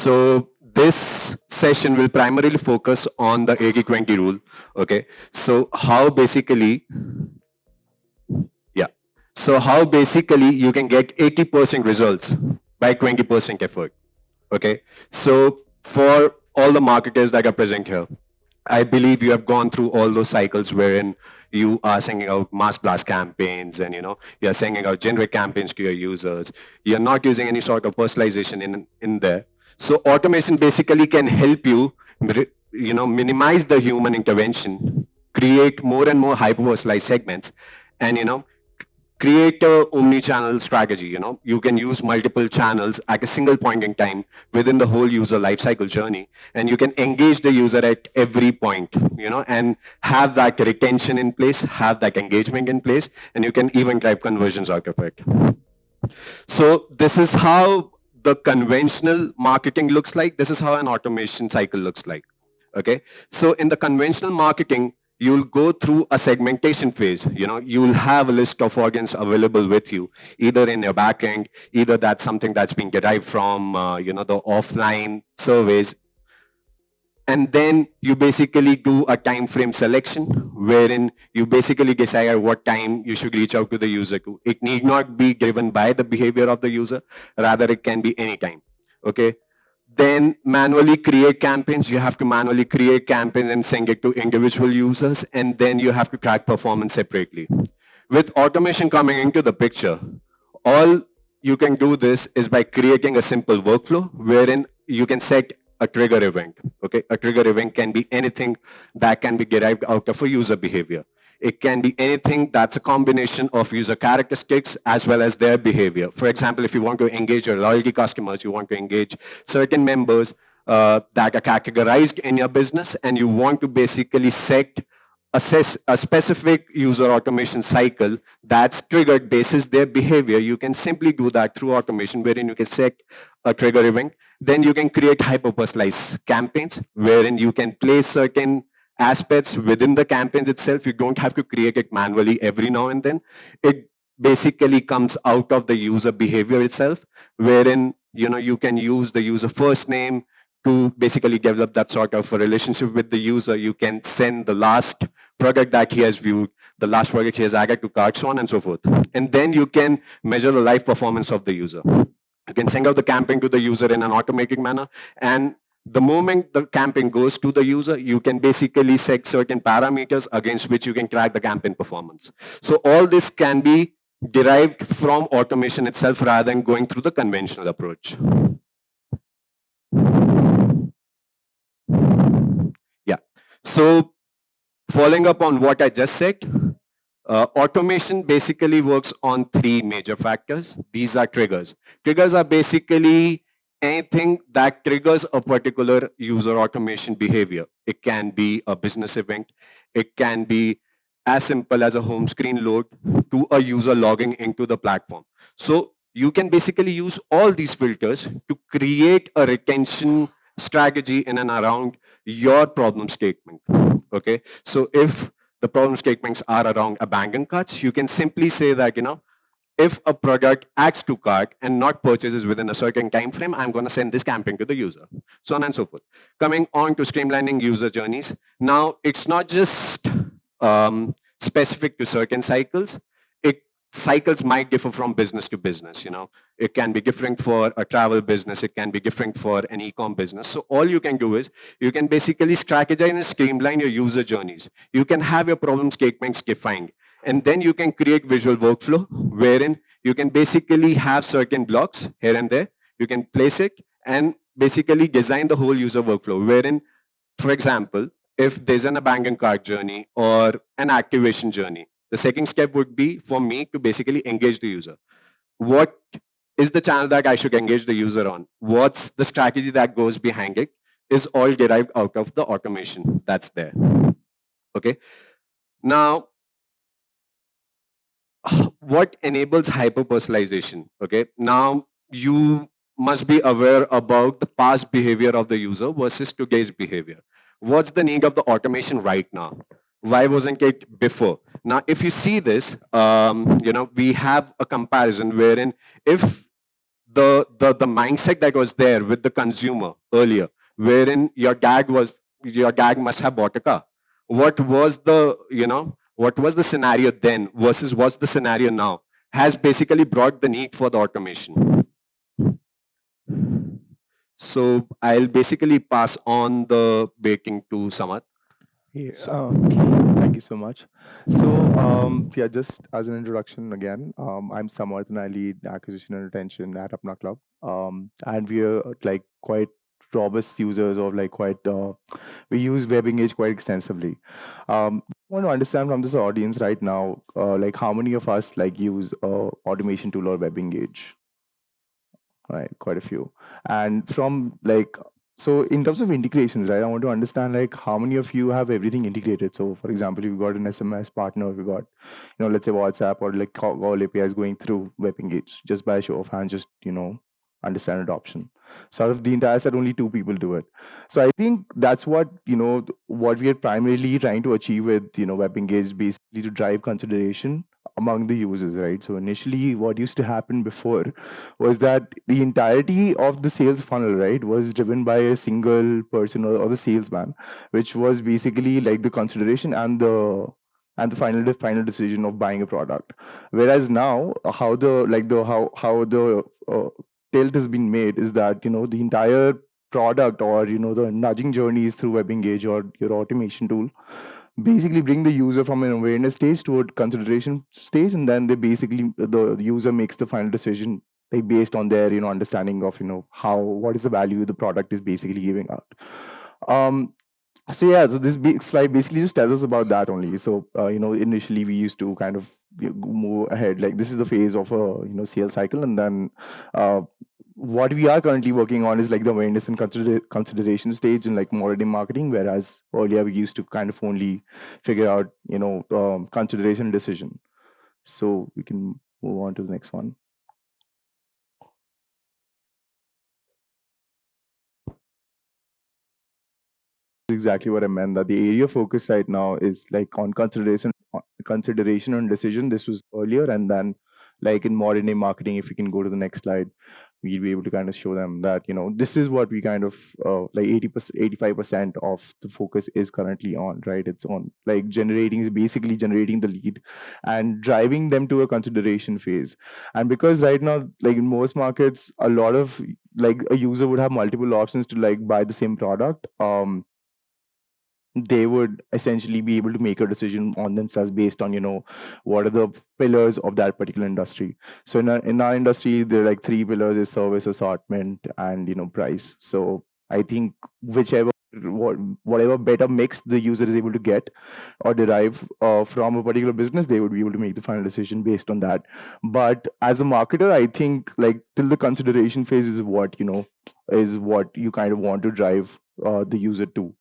So this session will primarily focus on the 80-20 rule. Okay. So how basically, yeah. So how basically you can get 80% results by 20% effort. Okay. So for all the marketers that are present here, I believe you have gone through all those cycles wherein you are sending out mass blast campaigns and you're sending out generic campaigns to your users. You're not using any sort of personalization in there. So automation basically can help you minimize the human intervention, create more and more hyper-personalized segments, and create a omni-channel strategy. You can use multiple channels at a single point in time within the whole user lifecycle journey, and you can engage the user at every point, and have that retention in place, have that engagement in place, and you can even drive conversions out of it. So this is how the conventional marketing looks like. This is how an automation cycle looks like. Okay. So in the conventional marketing, you'll go through a segmentation phase. You'll have a list of audience available with you, either in your backend, either that's something that's being derived from, the offline surveys. And then you basically do a time frame selection wherein you basically decide what time you should reach out to the user to. It need not be driven by the behavior of the user. Rather, it can be any time. Okay. Then manually create campaigns. You have to manually create campaigns and send it to individual users. And then you have to track performance separately. With automation coming into the picture, all you can do this is by creating a simple workflow wherein you can set a trigger event. Okay, a trigger event can be anything that can be derived out of a user behavior. It can be anything that's a combination of user characteristics as well as their behavior. For example, if you want to engage your loyalty customers, you want to engage certain members that are categorized in your business, and you want to basically assess a specific user automation cycle that's triggered basis their behavior. You can simply do that through automation, wherein you can set a trigger event. Then you can create hyper-personalized campaigns wherein you can place certain aspects within the campaigns itself. You don't have to create it manually every now and then. It basically comes out of the user behavior itself, wherein you can use the user first name to basically develop that sort of a relationship with the user. You can send the last product that he has viewed, the last product he has added to cart, so on and so forth. And then you can measure the live performance of the user. You can send out the campaign to the user in an automatic manner, and the moment the campaign goes to the user, you can basically set certain parameters against which you can track the campaign performance. So all this can be derived from automation itself rather than going through the conventional approach. Yeah. So following up on what I just said, automation basically works on three major factors. These are triggers. Triggers are basically anything that triggers a particular user automation behavior. It can be a business event. It can be as simple as a home screen load to a user logging into the platform. So you can basically use all these filters to create a retention strategy in and around your problem statement. Okay. So if the problem statements are around abandoned carts, you can simply say that, if a product adds to cart and not purchases within a certain time frame, I'm going to send this campaign to the user, so on and so forth. Coming on to streamlining user journeys. Now, it's not just specific to certain cycles. Cycles might differ from business to business. It can be different for a travel business. It can be different for an e-com business. So all you can do is you can basically strategize and streamline your user journeys. You can have your problem statements defined, and then you can create visual workflow wherein you can basically have certain blocks here and there. You can place it and basically design the whole user workflow wherein, for example, if there's an abandoned cart journey or an activation journey, the second step would be for me to basically engage the user. What is the channel that I should engage the user on? What's the strategy that goes behind it? Is all derived out of the automation that's there. Okay. Now, what enables hyper-personalization? Okay. Now, you must be aware about the past behavior of the user versus today's behavior. What's the need of the automation right now? Why wasn't it before? Now, if you see this, we have a comparison wherein if the mindset that was there with the consumer earlier, wherein your dad must have bought a car. What was the, what was the scenario then versus what's the scenario now, has basically brought the need for the automation. So I'll basically pass on the baking to Samat. Yeah, So, thank you so much. So, yeah, just as an introduction again, I'm Samarth and I lead acquisition and retention at Apna Club. And we are like quite robust users of like quite, we use WebEngage quite extensively. I want to understand from this audience right now, like how many of us like use automation tool or WebEngage? Right, quite a few. And from like, so in terms of integrations, right, I want to understand like how many of you have everything integrated. So for example, you've got an SMS partner, we got, let's say WhatsApp or like call APIs going through WebEngage, just by a show of hands, just, understand adoption. So out of the entire set, only two people do it. So I think that's what, what we are primarily trying to achieve with, WebEngage, basically to drive consideration among the users, right? So initially what used to happen before was that the entirety of the sales funnel, right, was driven by a single person or the salesman, which was basically like the consideration and the final decision of buying a product. Whereas now, how the like the how the tilt has been made is that the entire product or the nudging journeys through WebEngage or your automation tool basically bring the user from an awareness stage to a consideration stage, and then they basically the user makes the final decision like based on their understanding of how what is the value the product is basically giving out. um so yeah, so this slide basically just tells us about that only. So initially we used to kind of move ahead, like this is the phase of a sales cycle, and then uh, what we are currently working on is like the awareness and consideration stage in like modern marketing, whereas earlier we used to kind of only figure out consideration decision. So we can move on to the next one. Exactly what I meant. That the area of focus right now is like on consideration and decision. This was earlier, and then like in modern day marketing, if you can go to the next slide, we'll be able to kind of show them that this is what we kind of like 80%, 85% of the focus is currently on. Right, it's on like basically generating the lead and driving them to a consideration phase. And because right now, like in most markets, a lot of like a user would have multiple options to like buy the same product. They would essentially be able to make a decision on themselves based on what are the pillars of that particular industry. So in our industry there are like three pillars: is service, assortment, and price. So I think whatever better mix the user is able to get or derive from a particular business, they would be able to make the final decision based on that. But as a marketer, I think like till the consideration phase is what you kind of want to drive the user to.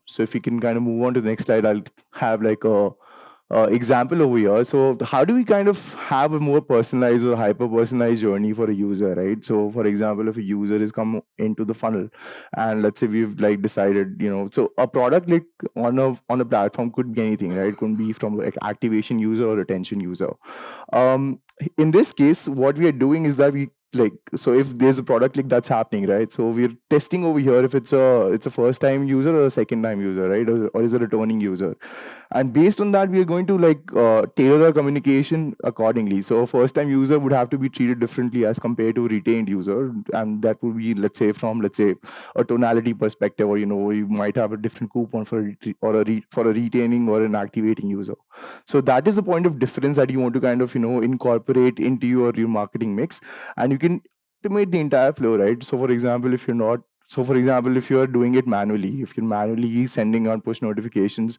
So if we can kind of move on to the next slide, I'll have like a example over here. So how do we kind of have a more personalized or hyper personalized journey for a user, right? So for example, if a user is come into the funnel, and let's say we've like decided, so a product like on a platform could be anything, right? Could be from like activation user or retention user. In this case, what we are doing is that we like, so if there's a product like that's happening, right, so we're testing over here if it's a first time user or a second time user, right, or is a returning user. And based on that, we are going to like tailor our communication accordingly. So a first time user would have to be treated differently as compared to a retained user, and that would be, let's say, from, let's say, a tonality perspective, or you might have a different coupon for for a retaining or an activating user. So that is the point of difference that you want to kind of incorporate into your marketing mix, and you can automate the entire flow, right? So for example, if you're doing it manually, if you're manually sending out push notifications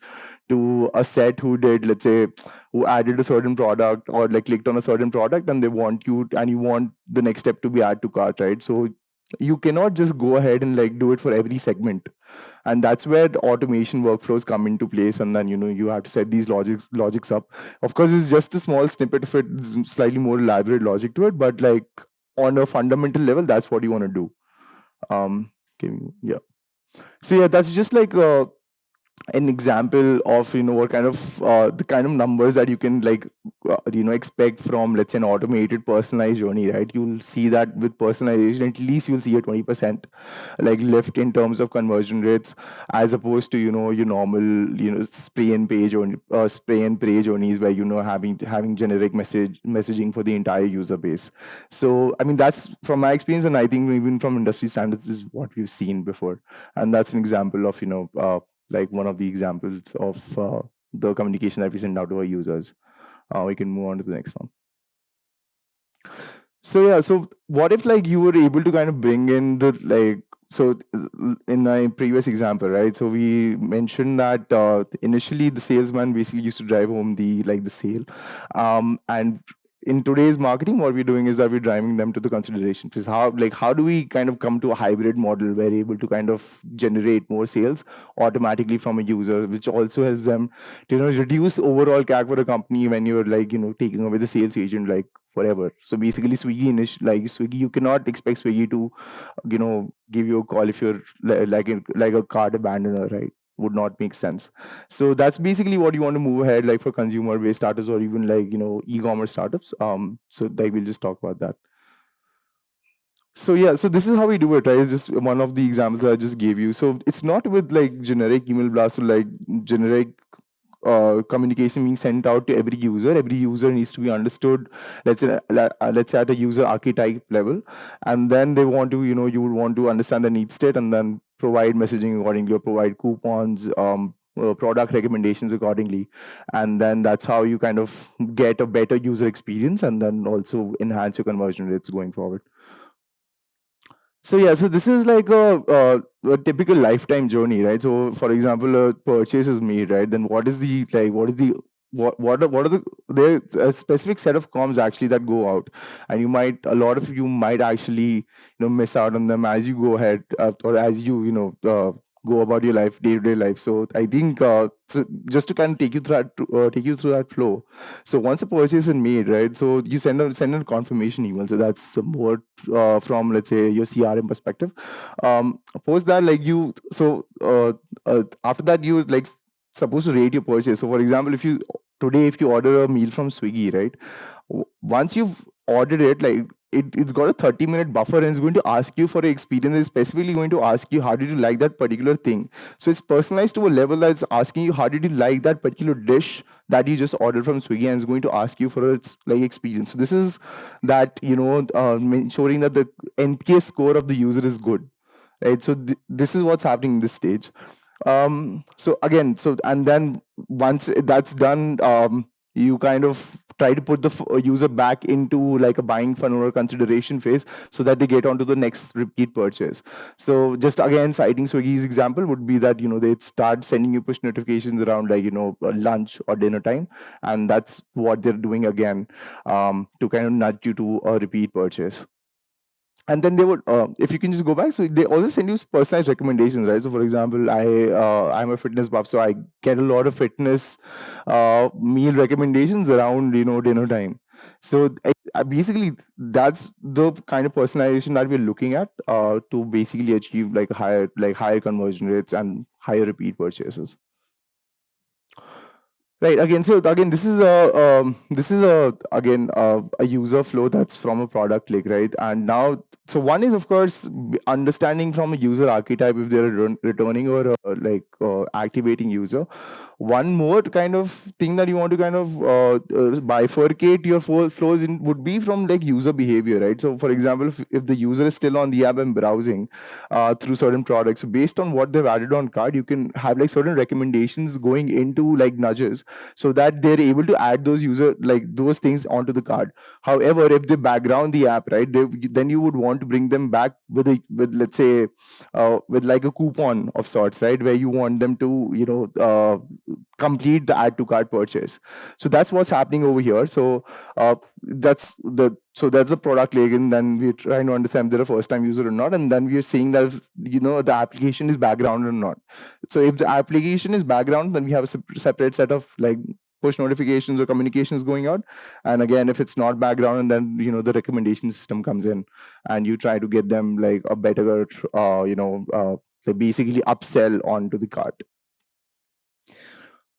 to a set who did, let's say, who added a certain product or like clicked on a certain product, and they want you and you want the next step to be add to cart, right? So you cannot just go ahead and like do it for every segment. And that's where the automation workflows come into place, and then you have to set these logics up. Of course, it's just a small snippet of it, slightly more elaborate logic to it, but like on a fundamental level, that's what you want to do. Yeah. So yeah, that's just like an example of what kind of the kind of numbers that you can like expect from, let's say, an automated personalized journey, right? You'll see that with personalization at least you'll see a 20% like lift in terms of conversion rates, as opposed to your normal spray and pray journeys where having generic messaging for the entire user base. So I mean, that's from my experience, and I think even from industry standards is what we've seen before. And that's an example of like one of the examples of the communication that we send out to our users. We can move on to the next one. So yeah, so what if like you were able to kind of bring in the like so in my previous example, right? So we mentioned that initially the salesman basically used to drive home the sale, and in today's marketing, what we're doing is that we're driving them to the consideration phase. How do we kind of come to a hybrid model where we're able to kind of generate more sales automatically from a user, which also helps them to reduce overall CAC for a company when you're like taking away the sales agent like forever. So basically, Swiggy, you cannot expect Swiggy to, give you a call if you're like a card abandoner, right? Would not make sense. So that's basically what you want to move ahead, like for consumer-based startups or even like e-commerce startups. So like we'll just talk about that. So yeah, so this is how we do it, right? It's just one of the examples I just gave you. So it's not with like generic email blast or like generic communication being sent out to every user. Every user needs to be understood. Let's say at a user archetype level, and then they want to, you would want to understand the need state, and then provide messaging accordingly, or provide coupons, product recommendations accordingly, and then that's how you kind of get a better user experience, and then also enhance your conversion rates going forward. So yeah, so this is like a typical lifetime journey, right? So for example, a purchase is made, right? Then what are the there's a specific set of comms actually that go out, and a lot of you might actually miss out on them as you go ahead, or as go about your life, day to day life. So I think so just to kind of take you through that flow. So once a purchase is made, right? So you send a confirmation email. So that's more from, let's say, your CRM perspective. Post that, like after that you like supposed to rate your purchase. So for example, if you order a meal from Swiggy, right? Once you've ordered it, like it's got a 30-minute buffer, and it's going to ask you for an experience. It's specifically going to ask you how did you like that particular thing. So it's personalized to a level that's asking you how did you like that particular dish that you just ordered from Swiggy, and it's going to ask you for its like experience. So this is that ensuring that the NPS score of the user is good, right? So this is what's happening in this stage. So again, and then once that's done, you kind of try to put the user back into like a buying funnel or consideration phase, so that they get onto the next repeat purchase. So just again citing Swiggy's example would be that they'd start sending you push notifications around like lunch or dinner time, and that's what they're doing again, to kind of nudge you to a repeat purchase. And then they would, if you can just go back, so they also send you personalized recommendations, right? So for example, I'm a fitness buff, so I get a lot of fitness meal recommendations around dinner time. So basically that's the kind of personalization that we're looking at, to basically achieve like higher conversion rates and higher repeat purchases. Right. Again, so again, this is a again a user flow that's from a product click, right? And now, so one is of course understanding from a user archetype if they're a returning or activating user. One more kind of thing that you want to kind of bifurcate your flows in would be from like user behavior, right? So for example, if the user is still on the app and browsing through certain products, based on what they've added on cart, you can have like certain recommendations going into like nudges, so that they're able to add those things onto the card. However, if they background the app, right, then you would want to bring them back with let's say with like a coupon of sorts, right, where you want them to complete the add to cart purchase. So that's what's happening over here. So that's the product leg, and then we're trying to understand if they're a first time user or not, and then we're seeing that if, the application is background or not. So if the application is background, then we have a separate set of like push notifications or communications going out. And again, if it's not background, and then the recommendation system comes in, and you try to get them like a better they basically upsell onto the cart.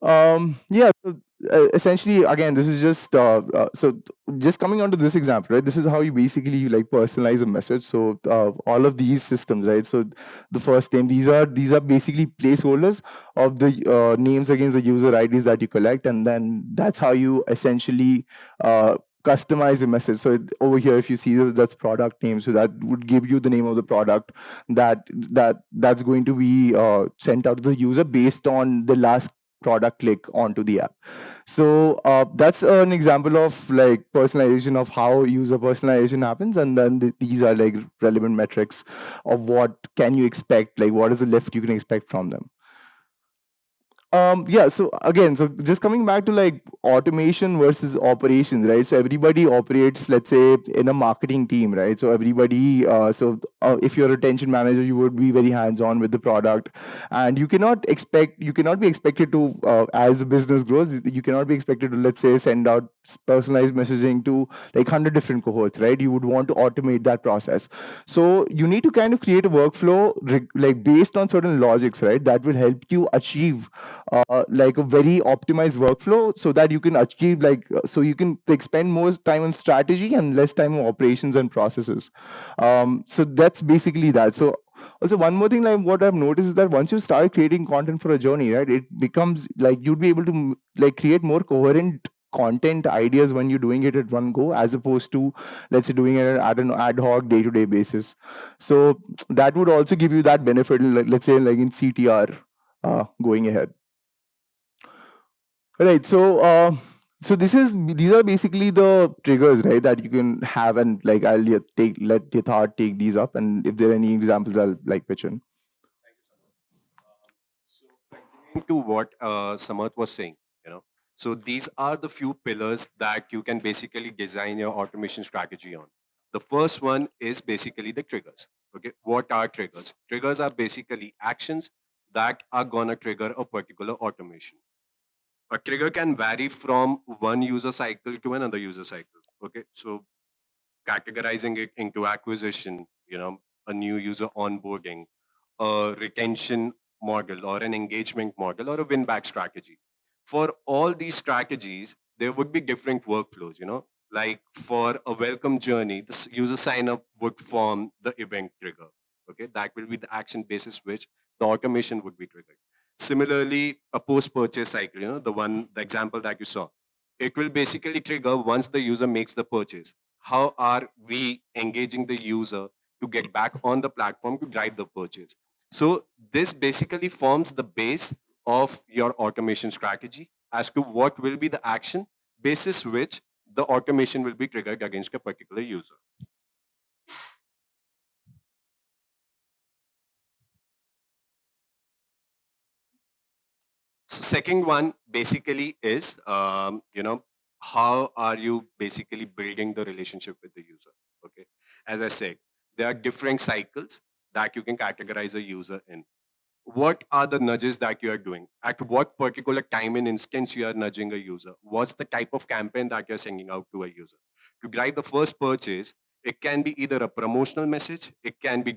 Yeah. So, essentially, again, this is just just coming on to this example, right? This is how you basically like personalize a message. So all of these systems, right? So the first name, these are basically placeholders of the names against the user IDs that you collect, and then that's how you essentially customize the message. So over here, if you see that's product name, so that would give you the name of the product that's going to be sent out to the user based on the last product click onto the app. So that's an example of like personalization, of how user personalization happens, and then these are like relevant metrics of what can you expect, like what is the lift you can expect from them. Yeah, so again, so just coming back to like automation versus operations, right? So everybody operates, let's say, in a marketing team, right? So everybody, if you're a retention manager, you would be very hands-on with the product, and you cannot be expected to, as the business grows, you cannot be expected to, let's say, send out personalized messaging to like 100 different cohorts, right? You would want to automate that process. So you need to kind of create a workflow like based on certain logics, right? That will help you achieve like a very optimized workflow, so that you can achieve so you can like spend more time on strategy and less time on operations and processes. So that's basically that. So also one more thing, like what I've noticed is that once you start creating content for a journey, right, it becomes like you'd be able to like create more coherent content ideas when you're doing it at one go, as opposed to, let's say, doing it at an ad hoc day-to-day basis. So that would also give you that benefit, like, let's say, like in CTR going ahead. Right. So, these are basically the triggers, right, that you can have, and like I'll let Yatharth take these up, and if there are any examples, I'll like pitch in. So continuing to what Samarth was saying, you know, so these are the few pillars that you can basically design your automation strategy on. The first one is basically the triggers. Okay, what are triggers? Triggers are basically actions that are gonna trigger a particular automation. A trigger can vary from one user cycle to another user cycle. Okay, so categorizing it into acquisition, you know, a new user onboarding, a retention model or an engagement model or a win back strategy. For all these strategies, there would be different workflows, you know, like for a welcome journey, the user sign up would form the event trigger. Okay, that will be the action basis which the automation would be triggered. Similarly, a post purchase cycle, you know, the example that you saw, it will basically trigger once the user makes the purchase. How are we engaging the user to get back on the platform to drive the purchase? So this basically forms the base of your automation strategy as to what will be the action basis which the automation will be triggered against a particular user. So second one basically is, how are you basically building the relationship with the user? Okay, as I said, there are different cycles that you can categorize a user in. What are the nudges that you are doing? At what particular time and instance you are nudging a user? What's the type of campaign that you're sending out to a user? To drive the first purchase, it can be either a promotional message, it can be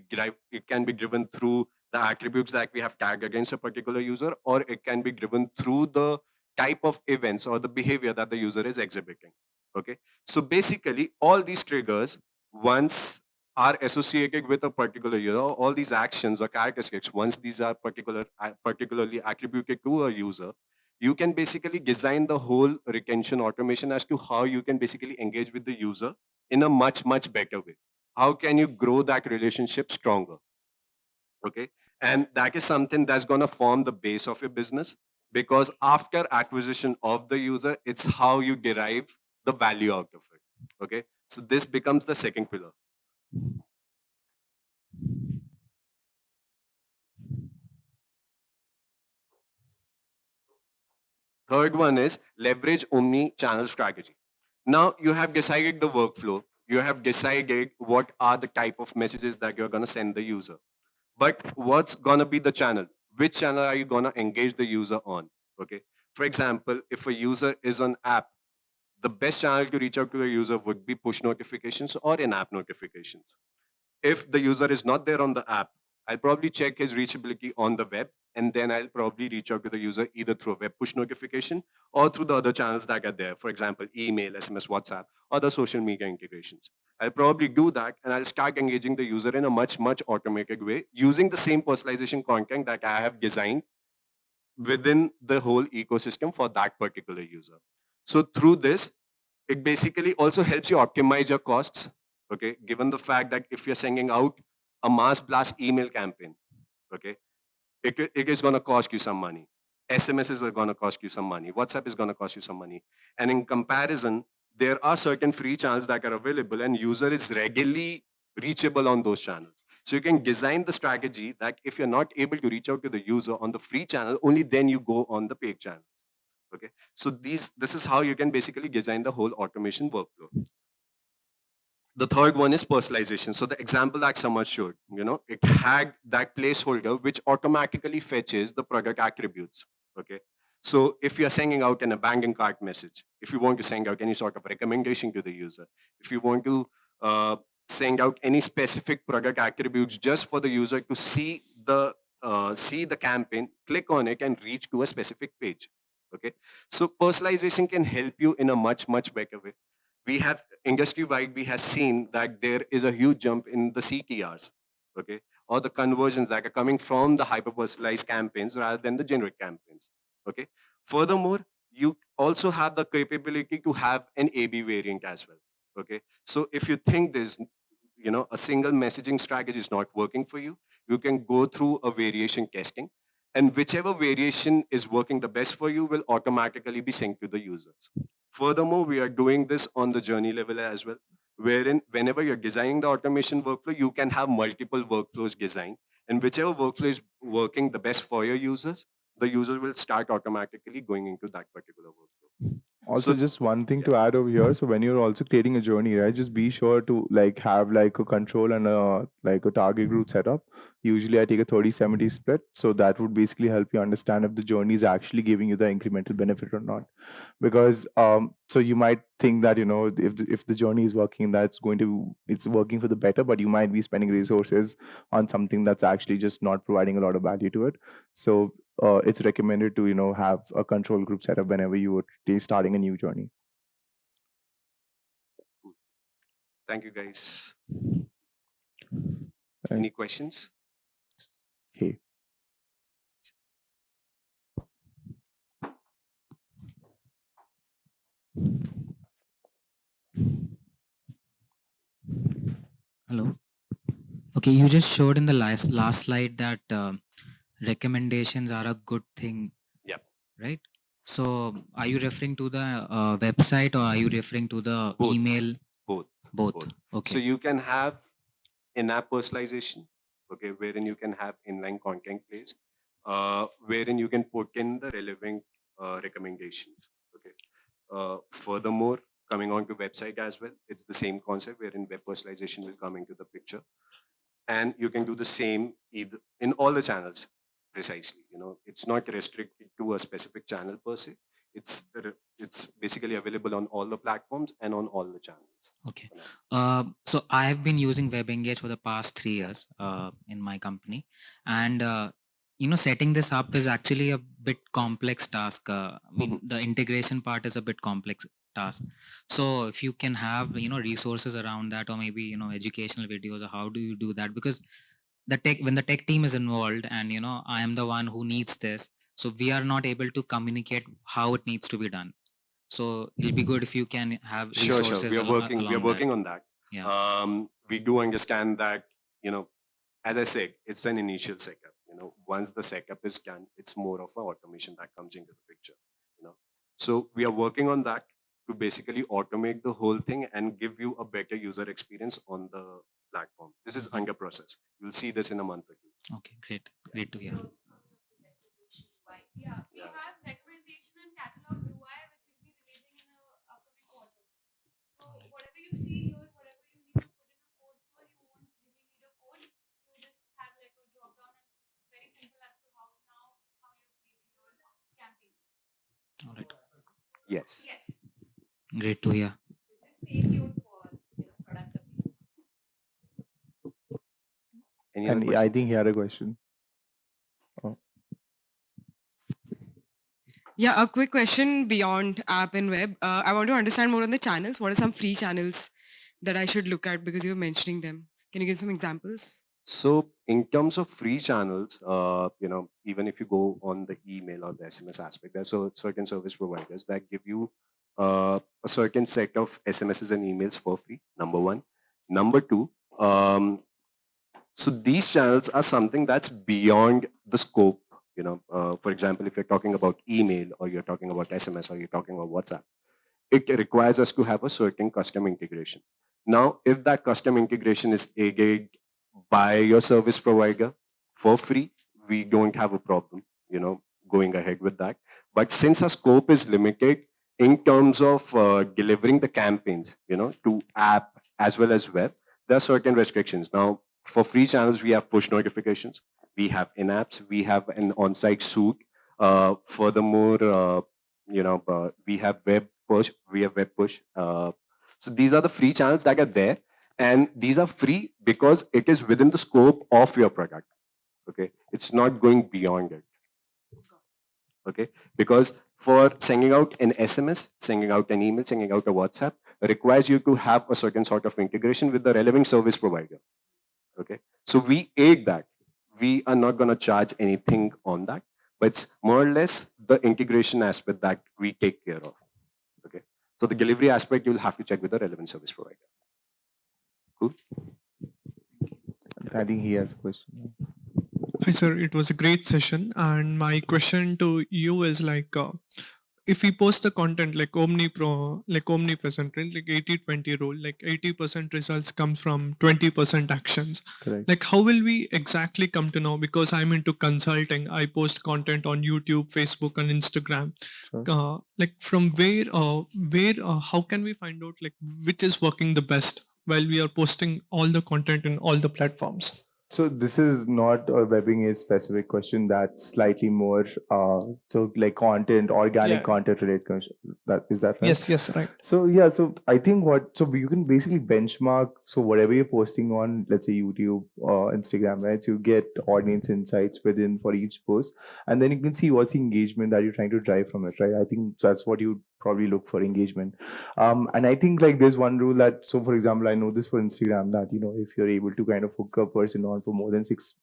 driven through the attributes that we have tagged against a particular user, or it can be driven through the type of events or the behavior that the user is exhibiting. Okay. So basically all these triggers, once are associated with a particular, you know, all these actions or characteristics, once these are particularly attributed to a user, you can basically design the whole retention automation as to how you can basically engage with the user in a much better way. How can you grow that relationship stronger? Okay, and that is something that's going to form the base of your business, because after acquisition of the user, it's how you derive the value out of it. Okay, so this becomes the second pillar. Third one is leverage omni-channel strategy. Now you have decided the workflow. You have decided what are the type of messages that you're going to send the user. But what's going to be the channel? Which channel are you going to engage the user on? Okay. For example, if a user is on app, the best channel to reach out to a user would be push notifications or in-app notifications. If the user is not there on the app, I'll probably check his reachability on the web and then I'll probably reach out to the user either through a web push notification or through the other channels that are there. For example, email, SMS, WhatsApp, or the social media integrations. I'll probably do that and I'll start engaging the user in a much, much automated way using the same personalization content that I have designed within the whole ecosystem for that particular user. So through this, it basically also helps you optimize your costs, okay? Given the fact that if you're sending out a mass blast email campaign, okay, it is going to cost you some money. SMSs are going to cost you some money. WhatsApp is going to cost you some money. And in comparison, there are certain free channels that are available and user is regularly reachable on those channels. So you can design the strategy that if you're not able to reach out to the user on the free channel, only then you go on the paid channel. Okay. So this is how you can basically design the whole automation workflow. The third one is personalization. So the example that Samad showed, it had that placeholder which automatically fetches the product attributes. Okay. So if you're sending out an abandoned cart message, if you want to send out any sort of recommendation to the user, if you want to send out any specific product attributes just for the user to see the campaign, click on it and reach to a specific page. Okay. So personalization can help you in a much, much better way. We have industry-wide, we have seen that there is a huge jump in the CTRs, okay, or the conversions that are coming from the hyper-personalized campaigns rather than the generic campaigns, okay. Furthermore, you also have the capability to have an A/B variant as well, okay. So if you think there's, a single messaging strategy is not working for you, you can go through a variation testing, and whichever variation is working the best for you will automatically be synced to the users. Furthermore, we are doing this on the journey level as well, wherein whenever you're designing the automation workflow, you can have multiple workflows designed. And whichever workflow is working the best for your users, the user will start automatically going into that particular workflow. Also, So, just one thing yeah. to add over here. So when you're also creating a journey, right, just be sure to like have like a control and a target group setup. Usually I take a 30-70 split. So that would basically help you understand if the journey is actually giving you the incremental benefit or not. Because so you might think that, if the journey is working, it's working for the better, but you might be spending resources on something that's actually just not providing a lot of value to it. So it's recommended to have a control group setup whenever you are starting a new journey. Thank you, guys. Right. Any questions? Hey. Hello. Okay, you just showed in the last slide that recommendations are a good thing. Yep. Right. So, are you referring to the website or are you referring to the Both. email? Both. Both. Both. Okay. So you can have in-app personalization, okay, wherein you can have inline content placed, wherein you can put in the relevant recommendations. Okay. Furthermore, coming on to website as well, it's the same concept wherein web personalization will come into the picture, and you can do the same either in all the channels. Precisely, it's not restricted to a specific channel per se. It's basically available on all the platforms and on all the channels. Okay. So I have been using WebEngage for the past 3 years in my company, and setting this up is actually a bit complex task. I mean, the integration part is a bit complex task. So if you can have resources around that, or maybe educational videos, or how do you do that? Because when the tech team is involved, and I am the one who needs this, so we are not able to communicate how it needs to be done. So it'll be good if you can have Sure. resources We are working. We are along working that. on that. Yeah. We do understand that. As I said, it's an initial setup. Once the setup is done, it's more of an automation that comes into the picture. So we are working on that to basically automate the whole thing and give you a better user experience on the platform. This is under process. You'll see this in a month or two. Okay, great. Great to hear. Yeah, we have recommendation and catalog UI which will be releasing in the upcoming quarter. So whatever you see here, whatever you need to put in a code for, you won't really need a code. You just have like a drop down and very simple as to how you're creating your campaign. All right. Yes. Yes. Great to hear. Just stay tuned for product updates. Any other And I questions? think he had a question. Oh. Yeah, a quick question beyond app and web. I want to understand more on the channels. What are some free channels that I should look at because you're mentioning them? Can you give some examples? So in terms of free channels, even if you go on the email or the SMS aspect, there's certain service providers that give you a certain set of SMSs and emails for free. Number one. Number two, so these channels are something that's beyond the scope. For example, if you're talking about email or you're talking about SMS or you're talking about WhatsApp, it requires us to have a certain custom integration. Now, if that custom integration is aided by your service provider for free, we don't have a problem, going ahead with that. But since our scope is limited in terms of delivering the campaigns, to app as well as web, there are certain restrictions. Now, for free channels, we have push notifications, we have in-apps, we have an on-site suite. Furthermore, we have web push. So these are the free channels that are there, and these are free because it is within the scope of your product. Okay, it's not going beyond it. Okay, because for sending out an SMS, sending out an email, sending out a WhatsApp requires you to have a certain sort of integration with the relevant service provider. Okay, so we aid that. We are not going to charge anything on that, but it's more or less the integration aspect that we take care of. Okay, so the delivery aspect you'll have to check with the relevant service provider. Cool. I think he has a question. Hi, sir. It was a great session. And my question to you is if we post the content like omnipresent, right? Like 80-20 rule, like 80% results comes from 20% actions. Correct. Like how will we exactly come to know? Because I'm into consulting. I post content on YouTube, Facebook, and Instagram. Sure. Like from how can we find out like which is working the best while we are posting all the content in all the platforms? So this is not a WebEngage specific question. That's slightly more so like content, organic Yeah. content related question. Is that right? Yes, right. So yeah, so I think you can basically benchmark. So whatever you're posting on, let's say YouTube or Instagram, right? So you get audience insights within for each post, and then you can see what's the engagement that you're trying to drive from it, right? I think that's what you probably look for, engagement. And I think like there's one rule that, so for example, I know this for Instagram that, if you're able to kind of hook a person on for more than 6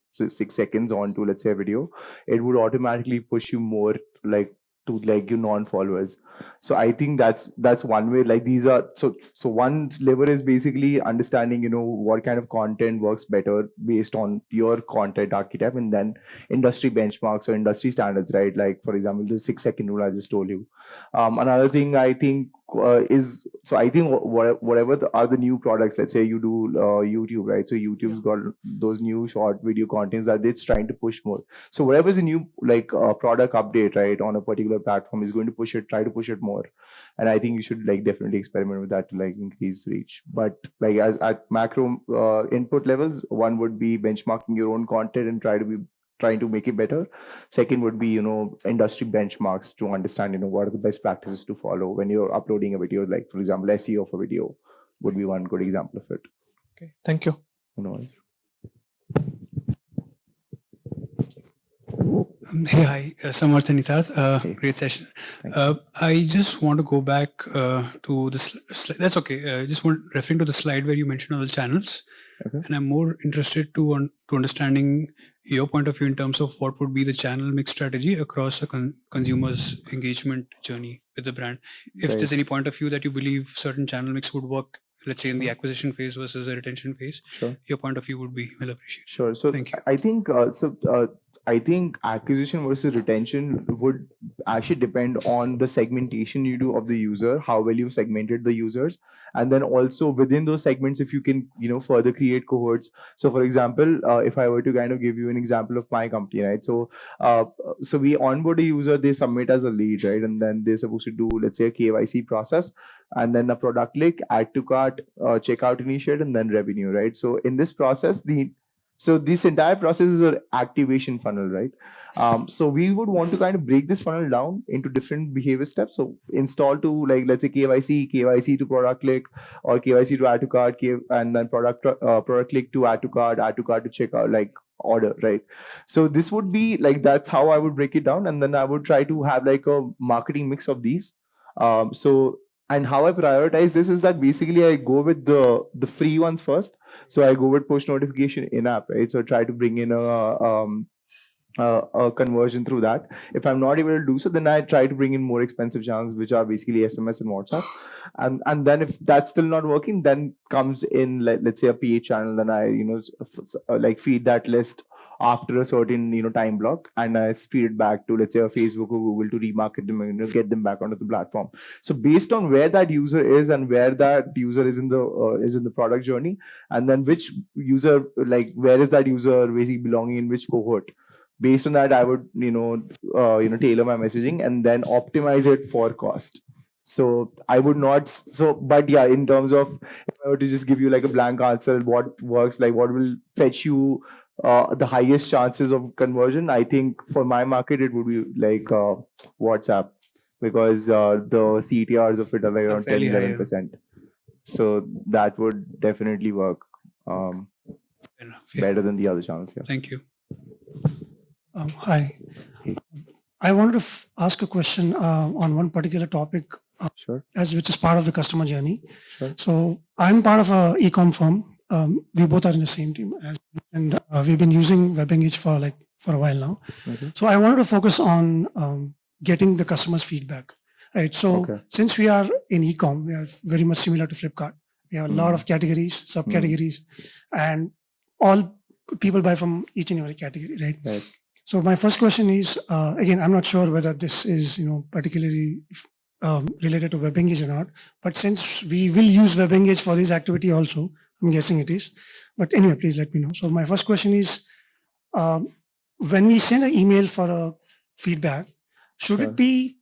seconds onto, let's say, a video, it would automatically push you more like to like your non-followers. So I think that's one way. Like these are so one lever is basically understanding, what kind of content works better based on your content archetype, and then industry benchmarks or industry standards, right? Like for example, the 6-second rule I just told you. Another thing I think is, so I think whatever are the new products, let's say you do YouTube, right? So YouTube's got those new short video contents that it's trying to push more. So whatever is a new like product update, right, on a particular platform is going to try to push it more. And I think you should like definitely experiment with that to like increase reach. But like as at macro input levels, one would be benchmarking your own content and trying to make it better. Second would be, industry benchmarks to understand, what are the best practices to follow when you're uploading a video. Like for example, SEO of a video would be one good example of it. Okay, thank you. No. Hey, hi, Samarth and Nithar. Hey. Great session. Thank I just want to go back to this slide. That's okay. Just referring to the slide where you mentioned all the channels. Okay. And I'm more interested to understanding your point of view in terms of what would be the channel mix strategy across a consumer's engagement journey with the brand. If Right. there's any point of view that you believe certain channel mix would work, let's say in the acquisition phase versus the retention phase, Sure. your point of view would be well appreciated. Sure. So Thank you. I think I think acquisition versus retention would actually depend on the segmentation you do of the user, how well you segmented the users, and then also within those segments, if you can, further create cohorts. So, for example, if I were to kind of give you an example of my company, right? So, so we onboard a user, they submit as a lead, right, and then they're supposed to do, let's say, a KYC process, and then a product link, add to cart, checkout initiate, and then revenue, right? So, in this process, so this entire process is an activation funnel, right? So we would want to kind of break this funnel down into different behavior steps. So install to like, let's say KYC to product click, or KYC to add to cart, and then product click to add to cart to checkout, like order, right? So this would be like, that's how I would break it down, and then I would try to have like a marketing mix of these. So and how I prioritize this is that basically I go with the free ones first. So I go with push notification in app, right? So I try to bring in a conversion through that. If I'm not able to do so, then I try to bring in more expensive channels, which are basically SMS and WhatsApp. And then if that's still not working, then comes in let's say a PA channel. Then I like feed that list after a certain time block, and I feed it back to, let's say, a Facebook or Google to remarket them and get them back onto the platform. So based on where that user is and where that user is in the product journey, and then which user, like where is that user basically belonging in which cohort, based on that I would tailor my messaging and then optimize it for cost. So I would not but yeah, in terms of, if I were to just give you like a blank answer, what works, like what will fetch you the highest chances of conversion, I think for my market it would be like WhatsApp, because the CTRs of it are like around 10 fairly high, yeah. 11%. So that would definitely work Fair enough, yeah. better than the other channels. Yeah. Thank you. Hi. I wanted to ask a question on one particular topic, Sure. which is part of the customer journey. Sure. So I'm part of a e-com firm. We both are in the same team, and we've been using WebEngage for a while now. Okay. So I wanted to focus on getting the customers' feedback. Right. So Okay. since we are in e-com, we are very much similar to Flipkart. We have a lot of categories, subcategories, and all people buy from each and every category, right? Right. So my first question is, again, I'm not sure whether this is, particularly related to WebEngage or not, but since we will use WebEngage for this activity also, I'm guessing it is. But anyway, please let me know. So my first question is, when we send an email for a feedback, should Sure. it be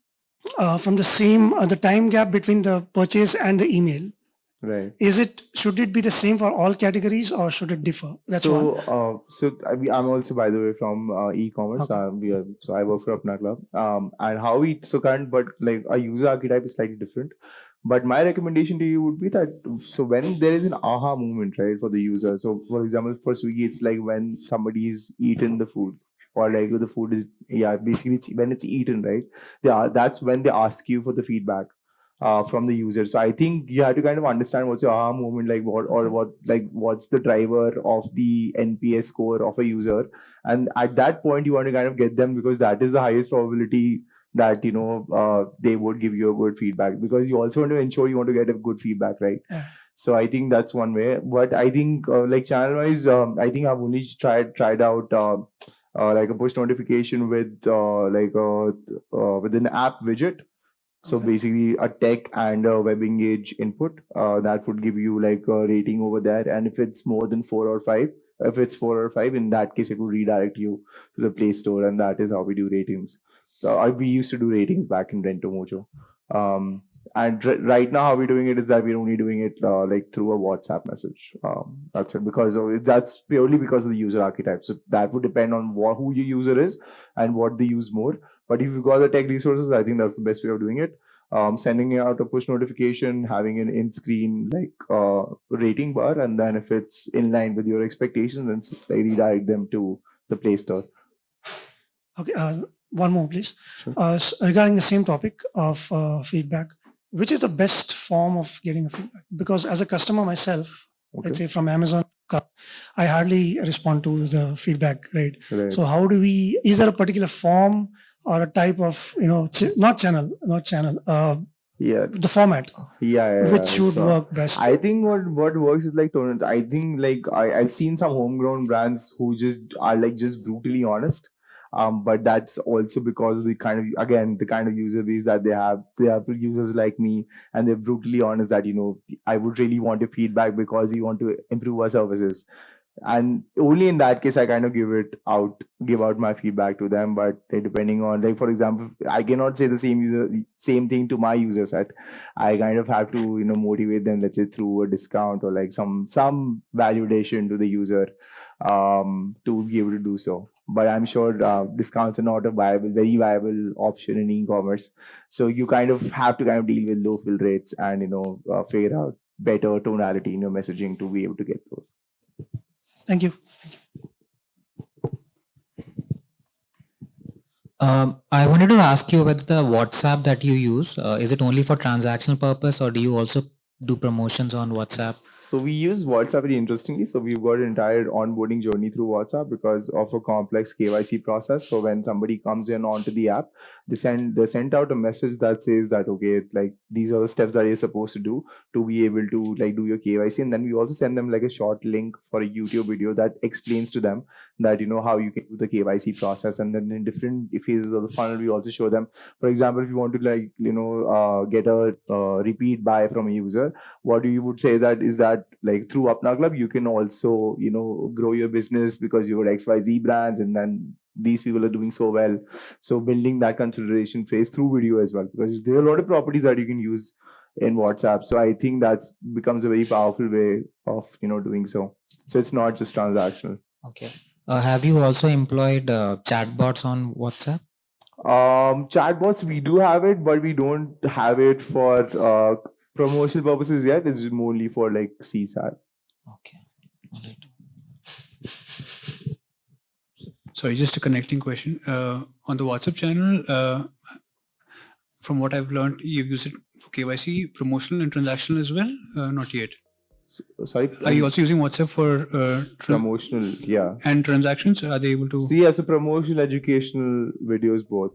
from the time gap between the purchase and the email? Right. Should it be the same for all categories, or should it differ? That's one. I'm also, by the way, from e-commerce. Okay. So I work for Apna Club. And how we but like our user archetype is slightly different. But my recommendation to you would be that, so when there is an aha moment, right, for the user. So for example, for Swiggy, it's like when somebody's eaten the food, or like the food is, basically when it's eaten, right? That's when they ask you for the feedback from the user. So I think you have to kind of understand what's your aha moment, like what's the driver of the NPS score of a user, and at that point you want to kind of get them, because that is the highest probability that they would give you a good feedback, because you also want to ensure you want to get a good feedback, right? Yeah. So I think that's one way. But I think like channel wise, I think I've only tried out like a push notification with with an app widget. So Okay. basically a tech and a WebEngage input that would give you like a rating over there. And if it's more than 4 or 5, in that case, it will redirect you to the Play Store. And that is how we do ratings. So we used to do ratings back in Rento Mojo. And right now, how we're doing it is that we're only doing it like through a WhatsApp message. That's it, because that's purely because of the user archetype. So that would depend on who your user is and what they use more. But if you've got the tech resources, I think that's the best way of doing it. Sending out a push notification, having an in-screen like rating bar, and then if it's in line with your expectations, then redirect them to the Play Store. Okay. One more, please. Sure. Regarding the same topic of feedback, which is the best form of getting a feedback? Because as a customer myself, let's say from Amazon, I hardly respond to the feedback, right? So how do we? Is there a particular form or a type of not channel, the format, which would work best? I think what works is like tone. I think like I've seen some homegrown brands who just are like just brutally honest. But that's also because of the kind of user base that they have. They have users like me, and they're brutally honest that I would really want your feedback because we want to improve our services. And only in that case I kind of give out my feedback to them. But depending on, like, for example, I cannot say the same thing to my user set. I kind of have to motivate them, let's say through a discount or like some value addition to the user to be able to do so. But I'm sure discounts are not a very viable option in e-commerce. So you kind of have to kind of deal with low fill rates and figure out better tonality in your messaging to be able to get those. Thank you. I wanted to ask you whether the WhatsApp that you use, is it only for transactional purpose or do you also do promotions on WhatsApp? So we use WhatsApp very interestingly. So we've got an entire onboarding journey through WhatsApp because of a complex KYC process. So when somebody comes in onto the app, they sent out a message that says that okay, like these are the steps that you're supposed to do to be able to like do your KYC. And then we also send them like a short link for a YouTube video that explains to them that how you can do the KYC process. And then in different phases of the funnel, we also show them, for example, if you want to like get a repeat buy from a user, what you would say that is that like through Apna Club you can also grow your business because you got XYZ brands and then these people are doing so well. So building that consideration phase through video as well, because there are a lot of properties that you can use in WhatsApp. So I think that's becomes a very powerful way of doing so. So it's not just transactional. Okay. Have you also employed chatbots on WhatsApp? Chatbots, we do have it, but we don't have it for promotional purposes yet. It's mainly for like CSAT. Okay. All right. Sorry, just a connecting question. On the WhatsApp channel, from what I've learned, you've used it for KYC, promotional and transactional as well? Not yet. Sorry, Are you also using WhatsApp for promotional? Yeah. and transactions? Are they able to? See, as a promotional, educational videos both.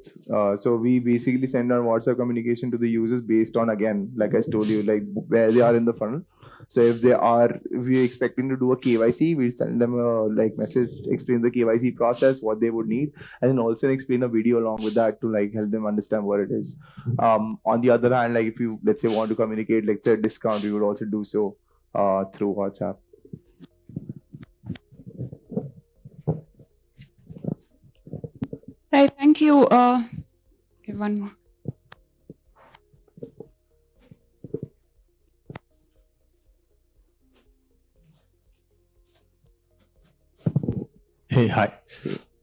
So we basically send our WhatsApp communication to the users based on, again, like I told you, like where they are in the funnel. So if we're expecting to do a KYC, we send them a like message, explain the KYC process, what they would need, and then also explain a video along with that to like help them understand what it is. On the other hand, like if you let's say want to communicate, like say a discount, we would also do so through WhatsApp. Right, thank you. Okay, one more. Hey, hi.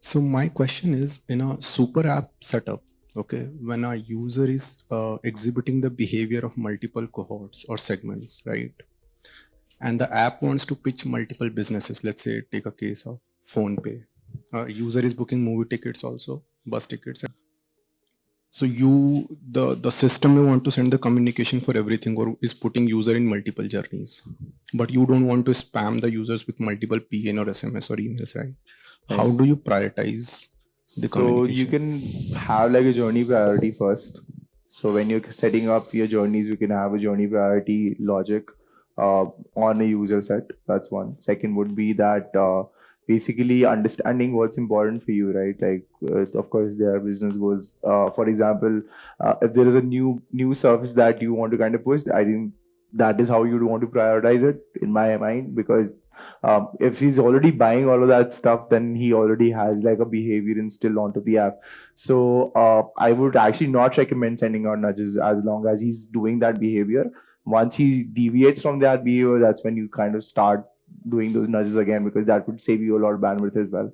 So my question is, in a super app setup, okay, when a user is exhibiting the behavior of multiple cohorts or segments, right? And the app wants to pitch multiple businesses. Let's say take a case of PhonePe. User is booking movie tickets also, bus tickets. So the system may want to send the communication for everything or is putting user in multiple journeys, but you don't want to spam the users with multiple PN or SMS or emails, right? How do you prioritize the communication? So you can have like a journey priority first. So when you're setting up your journeys, you can have a journey priority logic on a user set. That's one. Second would be that basically understanding what's important for you, right? Like, of course, there are business goals. For example, if there is a new service that you want to kind of push, I think that is how you'd want to prioritize it in my mind, because if he's already buying all of that stuff, then he already has like a behavior instilled onto the app. So I would actually not recommend sending out nudges as long as he's doing that behavior. Once he deviates from that behavior, that's when you kind of start doing those nudges again, because that would save you a lot of bandwidth as well.